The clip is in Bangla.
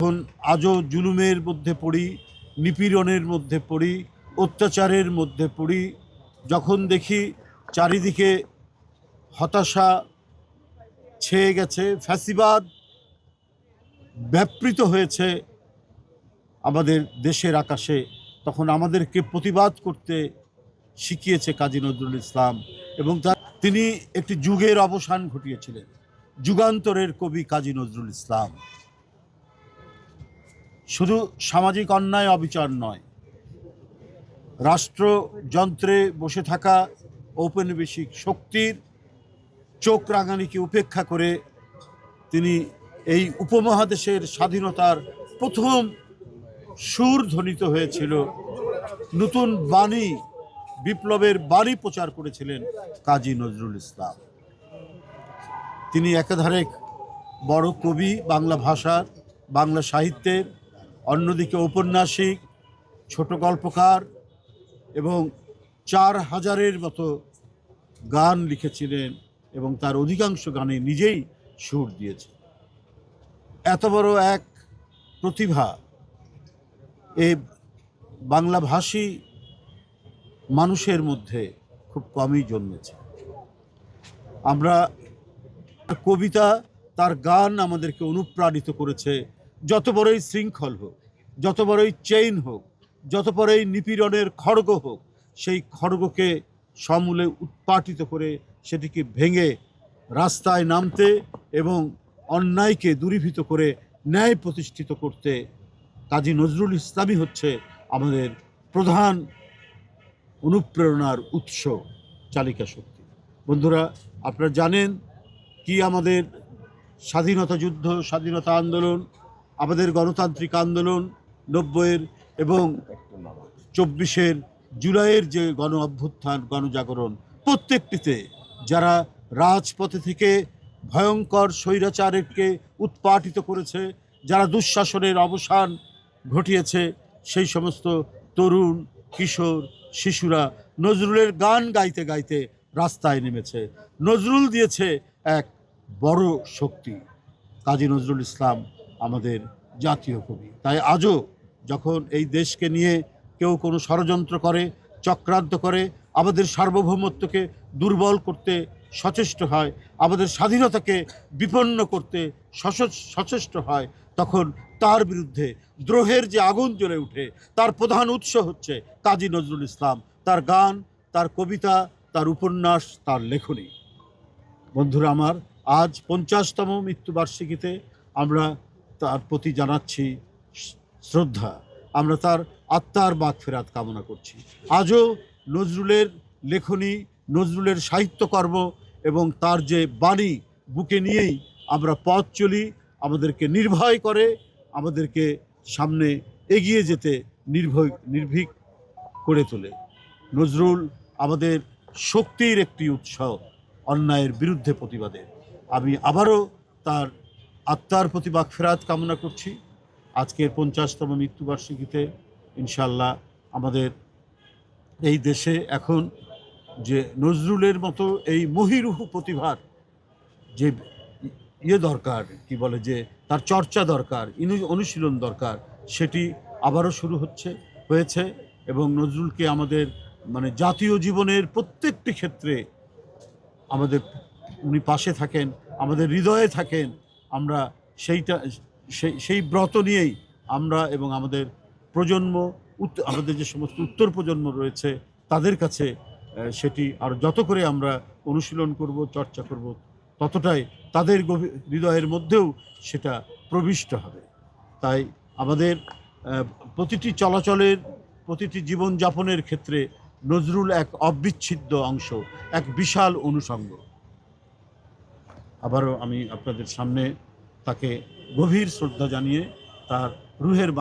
এখন আজও জুলুমের মধ্যে পড়ি, নিপীড়নের মধ্যে পড়ি, অত্যাচারের মধ্যে পড়ি। যখন দেখি চারিদিকে হতাশা ছেয়ে গেছে, ফ্যাসিবাদ ব্যাপৃত হয়েছে আমাদের দেশের আকাশে, তখন আমাদেরকে প্রতিবাদ করতে শিখিয়েছে কাজী নজরুল ইসলাম। এবং তিনি একটি যুগের অবসান ঘটিয়েছিলেন, যুগান্তরের কবি কাজী নজরুল ইসলাম। শুধু সামাজিক অন্যায় অবিচার নয়, রাষ্ট্রযন্ত্রে বসে থাকা ঔপনিবেশিক শক্তির চোখ রাঙানিকে উপেক্ষা করে তিনি এই উপমহাদেশের স্বাধীনতার প্রথম সুর ধ্বনিত হয়েছিল, নতুন বাণী, বিপ্লবের বাণী প্রচার করেছিলেন কাজী নজরুল ইসলাম। তিনি একাধারে বড় কবি বাংলা ভাষার, বাংলা সাহিত্যের, অন্যদিকে ঔপন্যাসিক, ছোট গল্পকার এবং 4000-এর মতো গান লিখেছিলেন এবং তার অধিকাংশ গানে নিজেই সুর দিয়েছে। এত বড় এক প্রতিভা এই বাংলাভাষী মানুষের মধ্যে খুব কমই জন্মেছে। আমরা কবিতা, তার গান আমাদেরকে অনুপ্রাণিত করেছে। যত বড়ই শৃঙ্খল হোক, যত বড়ই চেইন হোক, যত বড়ই নিপীড়নের খড়গ হোক, সেই খড়গকে সমূলে উৎপাটিত করে সেটিকে ভেঙে রাস্তায় নামতে এবং অন্যায়কে দূরীভূত করে ন্যায় প্রতিষ্ঠিত করতে কাজী নজরুল ইসলামই হচ্ছে আমাদের প্রধান অনুপ্রেরণার উৎস, চালিকা শক্তি। বন্ধুরা, আপনারা জানেন কি আমাদের স্বাধীনতা যুদ্ধ, স্বাধীনতা আন্দোলন, আমাদের গণতান্ত্রিক আন্দোলন 90-এর এবং 24-এর জুলাইয়ের যে গণ অভ্যুত্থান, গণজাগরণ, প্রত্যেকটিতে যারা রাজপথে থেকে ভয়ঙ্কর স্বৈরাচারকে উৎপাটিত করেছে, যারা দুঃশাসনের অবসান ঘটিয়েছে, সেই সমস্ত তরুণ, কিশোর, শিশুরা নজরুলের গান গাইতে গাইতে রাস্তায় নেমেছে। নজরুল দিয়েছে এক বড় শক্তি। কাজী নজরুল ইসলাম আমাদের জাতীয় কবি। তাই আজও যখন এই দেশকে নিয়ে কেউ কোনো ষড়যন্ত্র করে, চক্রান্ত করে, আমাদের সার্বভৌমত্বকে দুর্বল করতে সচেষ্ট হয়, আমাদের স্বাধীনতাকে বিপন্ন করতে সচেষ্ট হয়, তখন তার বিরুদ্ধে দ্রোহের যে আগুন জ্বলে উঠে, তার প্রধান উৎস হচ্ছে কাজী নজরুল ইসলাম, তার গান, তার কবিতা, তার উপন্যাস, তার লেখনী। বন্ধুরা আমার, আজ 50তম মৃত্যুবার্ষিকীতে আমরা তার প্রতি জানাচ্ছি শ্রদ্ধা, আমরা তার আত্মার মাগফিরাত কামনা করছি। আজও নজরুলের লেখনী, নজরুলের সাহিত্যকর্ম এবং তার যে বাণী বুকে নিয়েই আমরা পথ চলি, আমাদেরকে নির্ভয় করে, আমাদেরকে সামনে এগিয়ে যেতে নির্ভীক করে তোলে। নজরুল আমাদের শক্তির একটি উৎস, অন্যায়ের বিরুদ্ধে প্রতিবাদে। আমি আবারও তার আত্মার প্রতি মাগফিরাত কামনা করছি। আজকের 50তম মৃত্যুবার্ষিকীতে ইনশাল্লাহ আমাদের এই দেশে এখন যে নজরুলের মতো এই মহিরুহ প্রতিভার যে দরকার, কি বলে, যে তার চর্চা দরকার, অনুশীলন দরকার, সেটি আবারও শুরু হয়েছে। এবং নজরুলকে আমাদের জাতীয় জীবনের প্রত্যেকটি ক্ষেত্রে আমাদের উনি পাশে থাকেন, আমাদের হৃদয়ে থাকেন। আমরা সেই ব্রত নিয়েই আমরা এবং আমাদের প্রজন্ম, আমাদের যে সমস্ত উত্তর প্রজন্ম রয়েছে, তাদের কাছে সেটি আর যত করে আমরা অনুশীলন করব, চর্চা করব, ততটাই তাদের হৃদয়ের মধ্যেও সেটা প্রবিষ্ট হবে। তাই আমাদের প্রতিটি চলাচলের, প্রতিটি জীবনযাপনের ক্ষেত্রে নজরুল এক অবিচ্ছেদ্য অংশ, এক বিশাল অনুষঙ্গ। আবারও আমি আপনাদের সামনে তাকে গভীর শ্রদ্ধা জানিয়ে তার রুহের